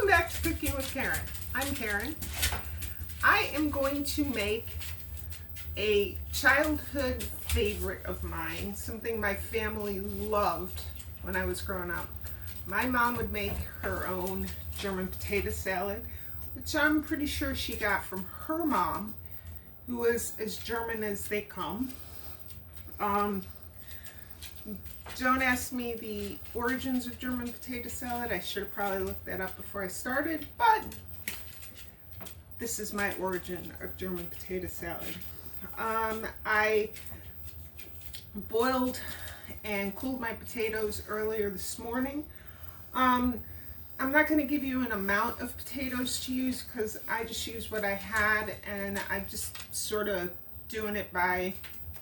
back to Cooking with Karen. I'm Karen. I am going to make a childhood favorite of mine, something my family loved when I was growing up. My mom would make her own German potato salad, which I'm pretty sure she got from her mom, who was as German as they come. Don't ask me the origins of German potato salad. I should have probably looked that up before I started, but this is my origin of German potato salad. I boiled and cooled my potatoes earlier this morning. I'm not going to give you an amount of potatoes to use because I just used what I had, and I'm just sort of doing it by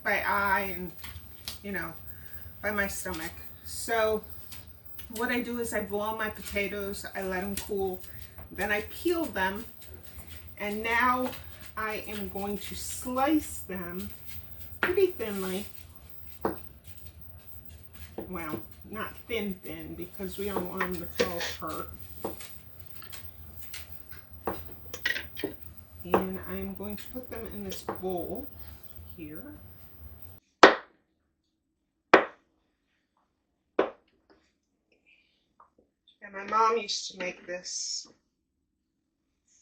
eye and, you know, by my stomach. So what I do is I boil my potatoes, I let them cool, then I peel them, and now I am going to slice them pretty thinly. Well, not thin because we don't want them to fall apart. And I'm going to put them in this bowl here. And my mom used to make this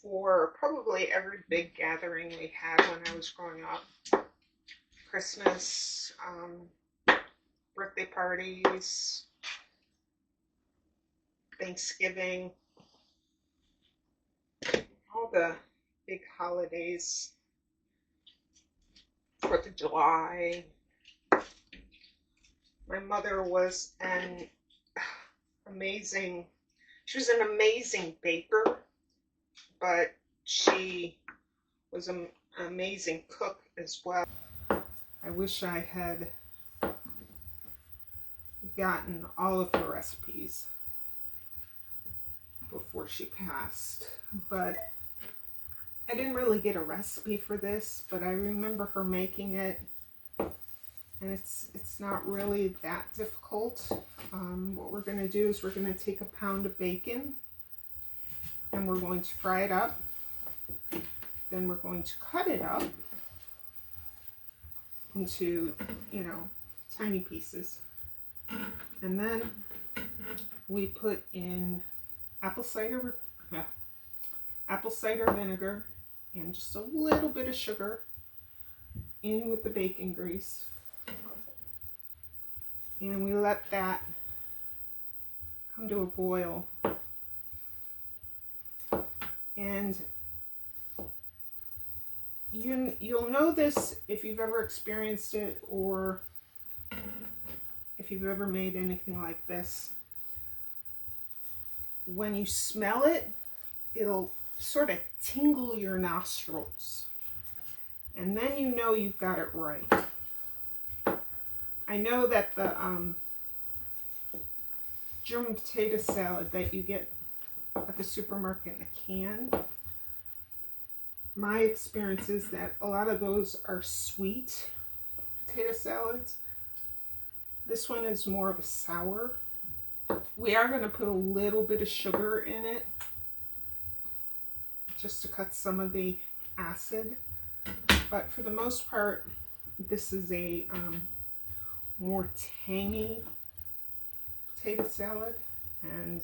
for probably every big gathering we had when I was growing up. Christmas, birthday parties, Thanksgiving, all the big holidays, 4th of July. My mother was an amazing baker, but she was an amazing cook as well. I wish I had gotten all of her recipes before she passed, but I didn't really get a recipe for this, but I remember her making it, and it's not really that difficult. What we're going to do is we're going to take a pound of bacon and we're going to fry it up. Then we're going to cut it up into, tiny pieces. And then we put in apple cider vinegar and just a little bit of sugar in with the bacon grease. And we let that come to a boil. And you'll know this if you've ever experienced it or if you've ever made anything like this. When you smell it, it'll sort of tingle your nostrils. And then you know you've got it right. I know that the German potato salad that you get at the supermarket in a can, my experience is that a lot of those are sweet potato salads. This one is more of a sour. We are going to put a little bit of sugar in it just to cut some of the acid. But for the most part, this is a more tangy potato salad, and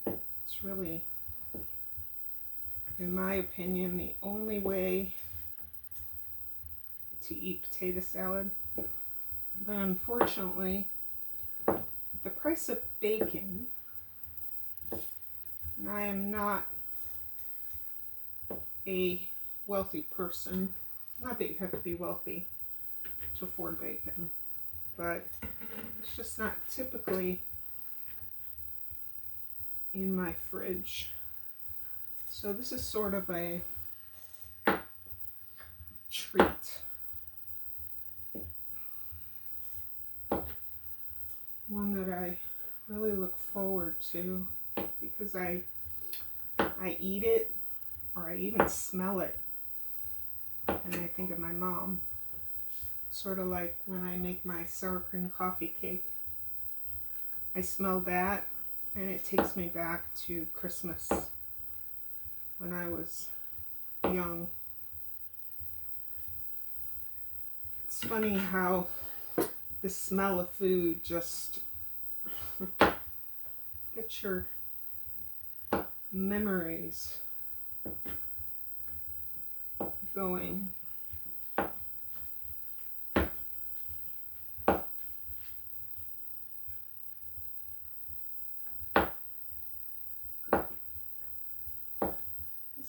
it's really, in my opinion, the only way to eat potato salad. But unfortunately, with the price of bacon, and I am not a wealthy person, not that you have to be wealthy to afford bacon, but it's just not typically in my fridge. So this is sort of a treat. One that I really look forward to because I eat it or I even smell it and I think of my mom. Sort of like when I make my sour cream coffee cake. I smell that and it takes me back to Christmas when I was young. It's funny how the smell of food just gets your memories going.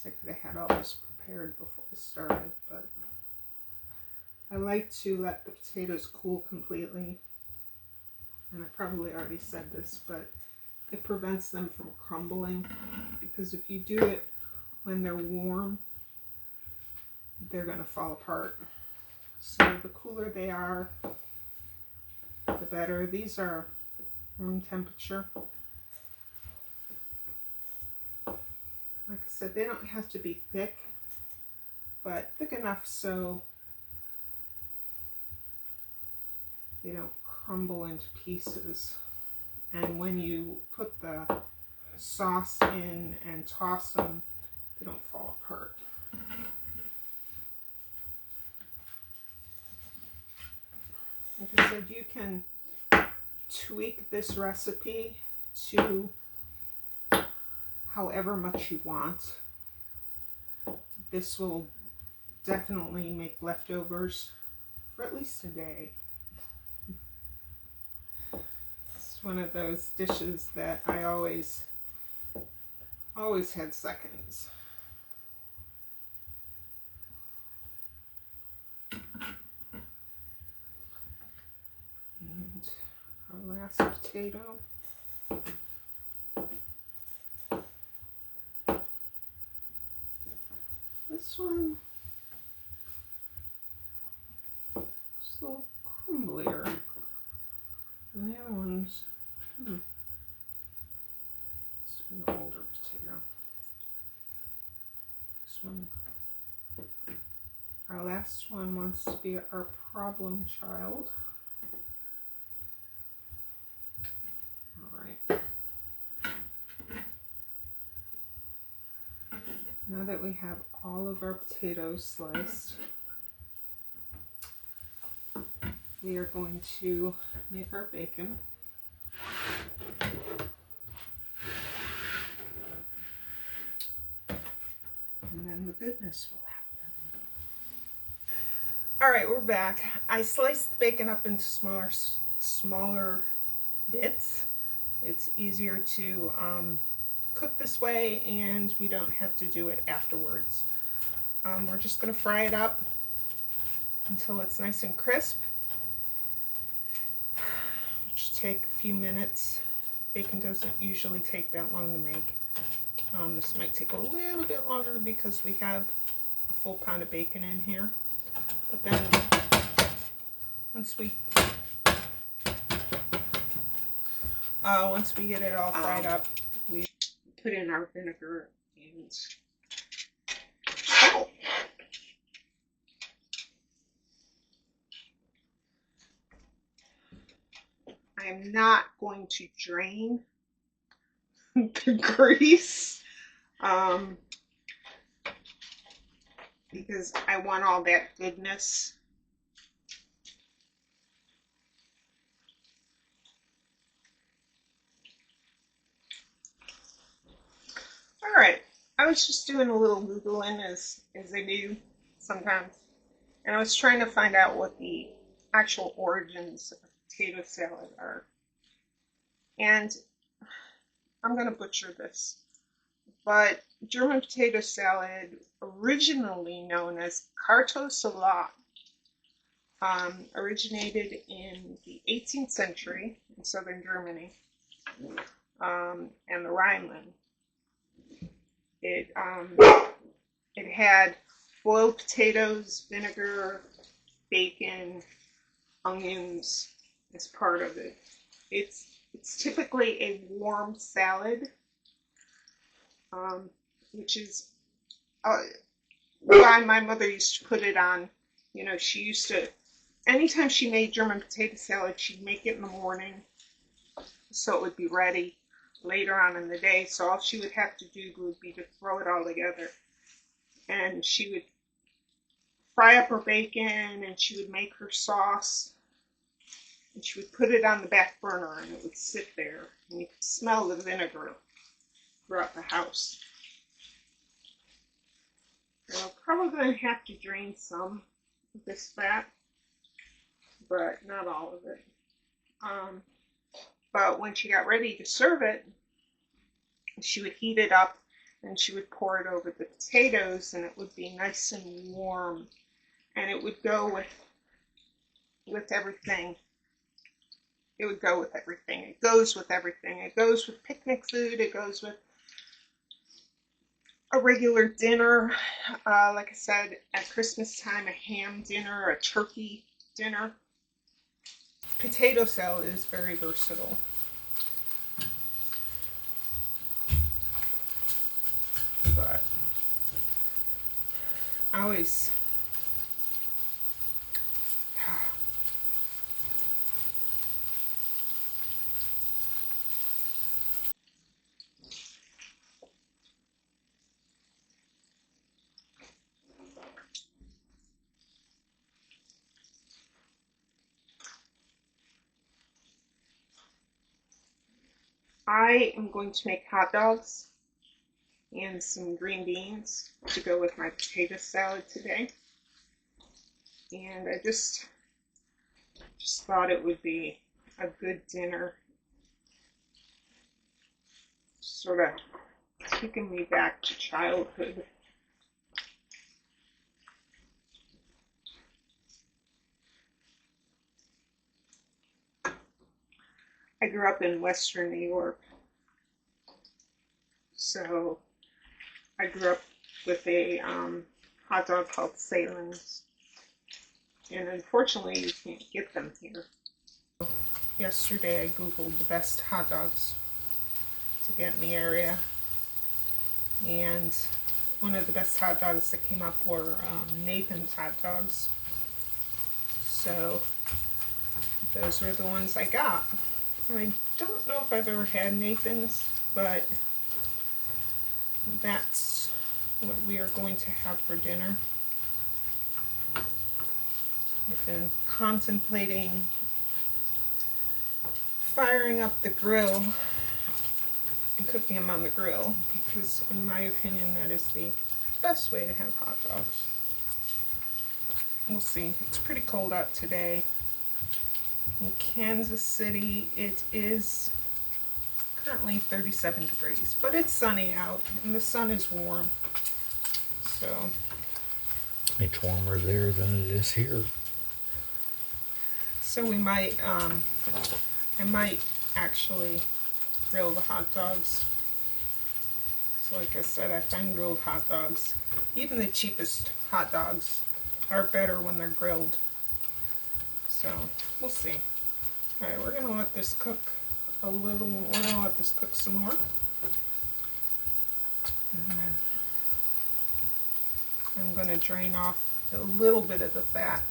I could have had all this prepared before I started, but I like to let the potatoes cool completely. And I probably already said this, but it prevents them from crumbling, because if you do it when they're warm, they're going to fall apart. So the cooler they are, the better. These are room temperature. Like I said, they don't have to be thick, but thick enough so they don't crumble into pieces. And when you put the sauce in and toss them, they don't fall apart. Like I said, you can tweak this recipe to however much you want. This will definitely make leftovers for at least a day. It's one of those dishes that I always had seconds. And our last potato. This one is a little crumblier than the other ones. This is an older potato. This one. Our last one wants to be our problem child. All right. Now that we have all of our potatoes sliced, we are going to make our bacon. And then the goodness will happen. All right, we're back. I sliced the bacon up into smaller bits. It's easier to cook this way, and we don't have to do it afterwards. We're just going to fry it up until it's nice and crisp, which take a few minutes. Bacon doesn't usually take that long to make. This might take a little bit longer because we have a full pound of bacon in here. But then once we get it all fried up, we put in our vinegar and salt. I am not going to drain the grease because I want all that goodness. All right, I was just doing a little Googling as I do sometimes, and I was trying to find out what the actual origins of potato salad are. And I'm going to butcher this, but German potato salad, originally known as Kartoffelsalat, originated in the 18th century in southern Germany and the Rhineland. It had boiled potatoes, vinegar, bacon, onions as part of it. It's typically a warm salad, which is why my mother used to put it on. You know, she used to, anytime she made German potato salad, she'd make it in the morning so it would be ready later on in the day. So all she would have to do would be to throw it all together. And she would fry up her bacon, and she would make her sauce, and she would put it on the back burner, and it would sit there, and you could smell the vinegar throughout the house. So I'm probably going to have to drain some of this fat, but not all of it. But when she got ready to serve it, she would heat it up, and she would pour it over the potatoes, and it would be nice and warm, and it would go with everything. It would go with everything. It goes with everything. It goes with picnic food. It goes with a regular dinner. Like I said, at Christmas time, a ham dinner, a turkey dinner. Potato salad is very versatile. But I always I am going to make hot dogs and some green beans to go with my potato salad today. And I just thought it would be a good dinner. Sort of taking me back to childhood. I grew up in Western New York, so I grew up with a hot dog called Salem's, and unfortunately you can't get them here. Yesterday I googled the best hot dogs to get in the area, and one of the best hot dogs that came up were Nathan's hot dogs. So those were the ones I got. I don't know if I've ever had Nathan's, but that's what we are going to have for dinner. I've been contemplating firing up the grill and cooking them on the grill, because in my opinion that is the best way to have hot dogs. We'll see. It's pretty cold out today. In Kansas City, it is currently 37 degrees, but it's sunny out and the sun is warm. So it's warmer there than it is here. So we might, I might actually grill the hot dogs. So like I said, I find grilled hot dogs, even the cheapest hot dogs, are better when they're grilled. So we'll see. All right, we're gonna let this cook a little. We're gonna let this cook some more, and then I'm gonna drain off a little bit of the fat.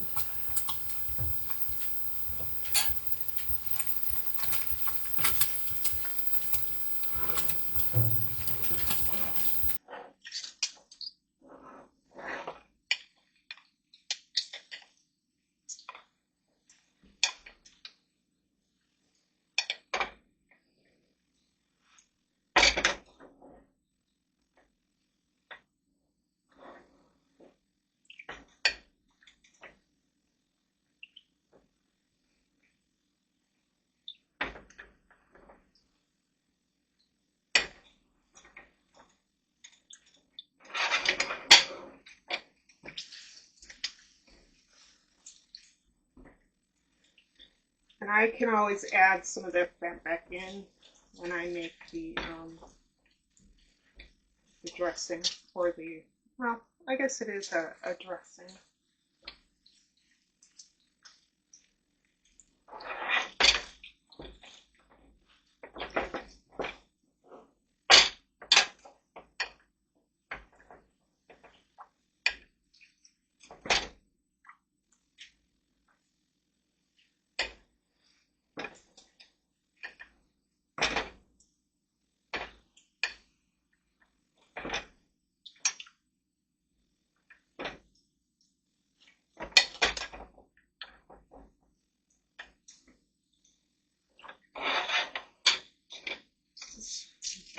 And I can always add some of that fat back in when I make the dressing, or the, well, I guess it is a dressing.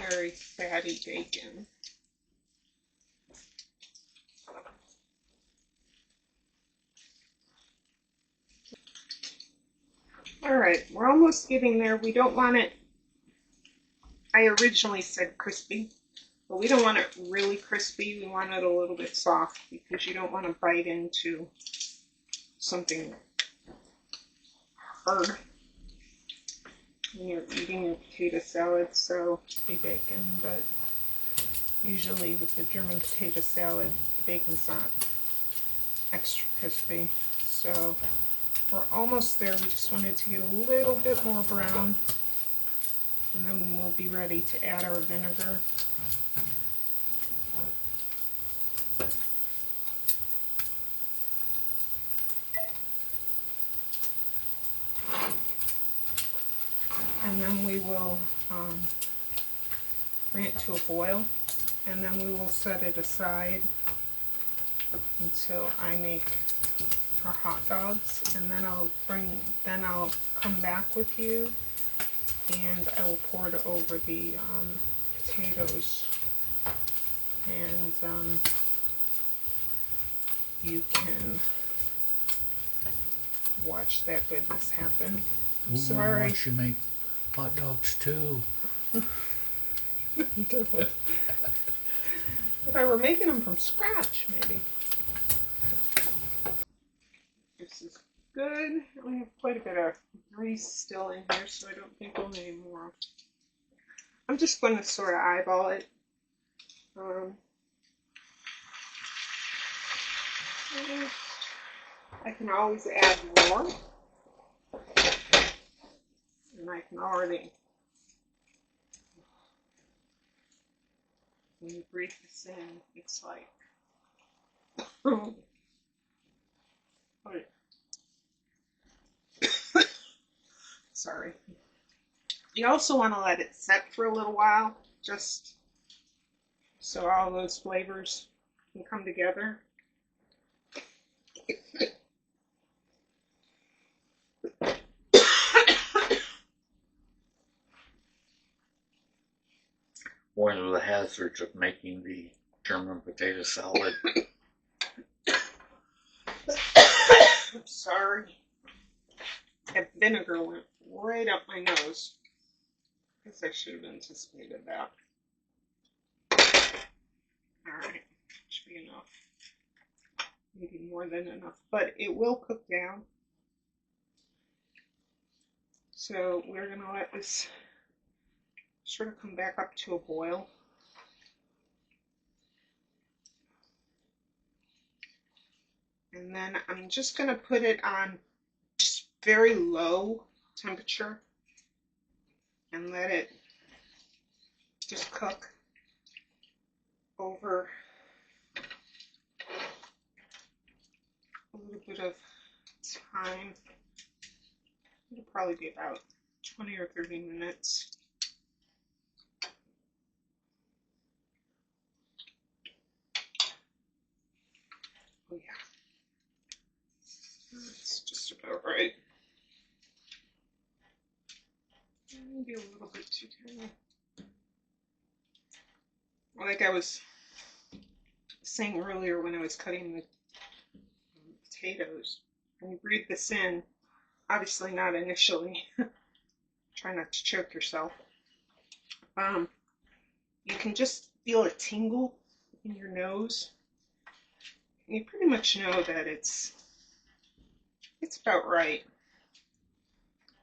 very fatty bacon. All right, we're almost getting there. We don't want it, I originally said crispy, but we don't want it really crispy. We want it a little bit soft because you don't want to bite into something hard when you're eating your potato salad. So crispy bacon, but usually with the German potato salad, the bacon's not extra crispy. So we're almost there. We just wanted to get a little bit more brown, and then we'll be ready to add our vinegar. And then we will bring it to a boil, and then we will set it aside until I make our hot dogs, and then I'll come back with you, and I will pour it over the potatoes, and you can watch that goodness happen. I'm sorry. I should make hot dogs too. If I were making them from scratch, maybe. This is good. We have quite a bit of grease still in here, so I don't think we'll need more. I'm just going to sort of eyeball it. I can always add more. And I can already, when you breathe this in, it's like, oh yeah. Sorry. You also want to let it set for a little while, just so all those flavors can come together. One of the hazards of making the German potato salad. I'm sorry. That vinegar went right up my nose. I guess I should have anticipated that. Alright, should be enough. Maybe more than enough, but it will cook down. So we're going to let this sort of come back up to a boil. And then I'm just going to put it on just very low temperature and let it just cook over a little bit of time. It'll probably be about 20 or 30 minutes. Oh yeah, that's just about right. Maybe a little bit too tiny. Like I was saying earlier when I was cutting the potatoes, when you breathe this in, obviously not initially, try not to choke yourself, you can just feel a tingle in your nose. You pretty much know that it's about right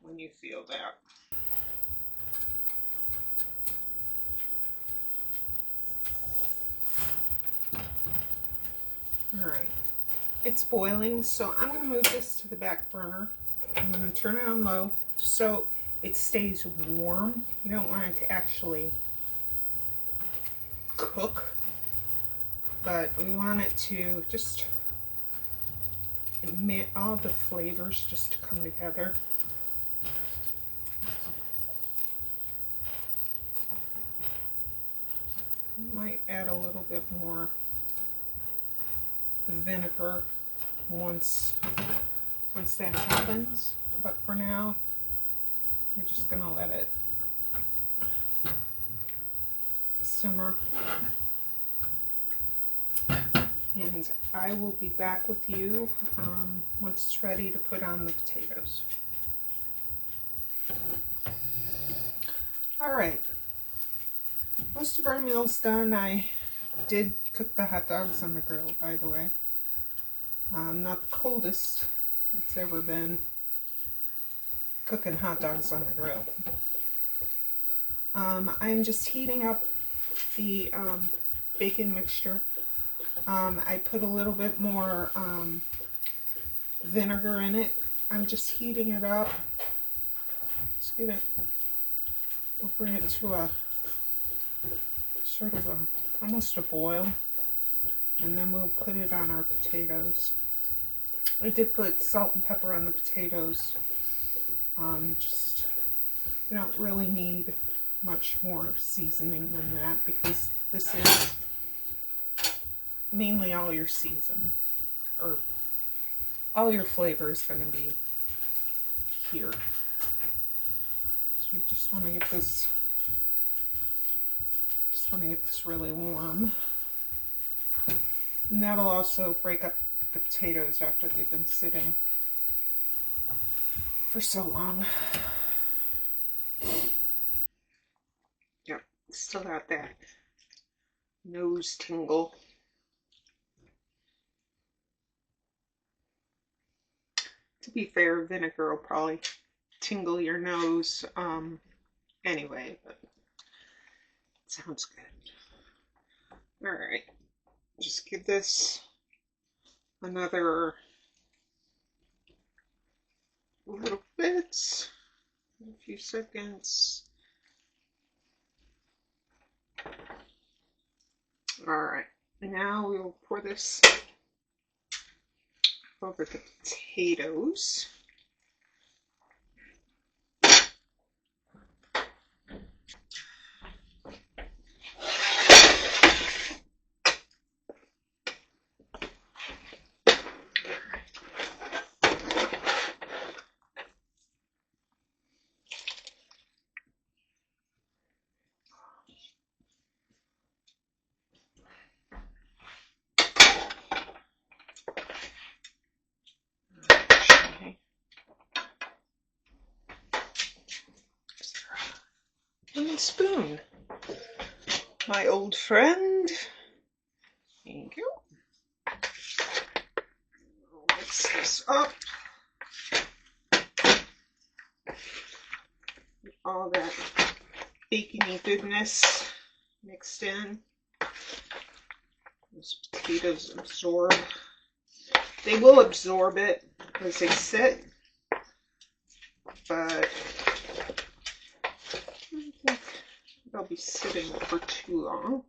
when you feel that. All right, it's boiling, so I'm going to move this to the back burner. I'm going to turn it on low so it stays warm. You don't want it to actually cook, but we want it to just emit all the flavors just to come together. Might add a little bit more vinegar once that happens, but for now we're just gonna let it simmer. And I will be back with you once it's ready to put on the potatoes. Alright, most of our meal's done. I did cook the hot dogs on the grill, by the way. Not the coldest it's ever been cooking hot dogs on the grill. I'm just heating up the bacon mixture. I put a little bit more vinegar in it. I'm just heating it up. Let's get it. We'll bring it to a sort of almost a boil, and then we'll put it on our potatoes. I did put salt and pepper on the potatoes. Just, you don't really need much more seasoning than that, because this is mainly all your season, or all your flavor is going to be here. So you just want to get this, really warm, and that'll also break up the potatoes after they've been sitting for so long. Yep, still got that nose tingle. To be fair, vinegar will probably tingle your nose anyway, but it sounds good. Alright, just give this another little bit, a few seconds. Alright, now we will pour this over the potatoes. And spoon, my old friend. Thank you. I'll mix this up. All that bacony goodness mixed in. Those potatoes absorb. They will absorb it as they sit, but I think they'll be sitting for too long.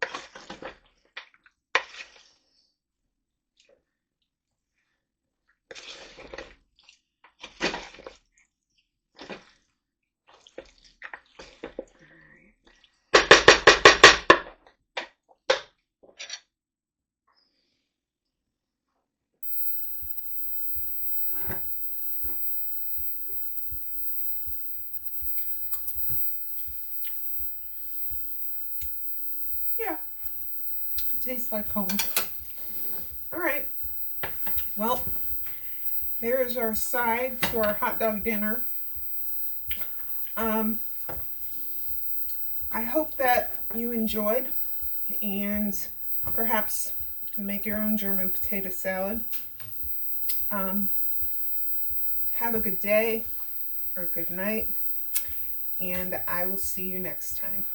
Tastes like home. All right. Well, there's our side to our hot dog dinner. I hope that you enjoyed, and perhaps make your own German potato salad. Have a good day or good night, and I will see you next time.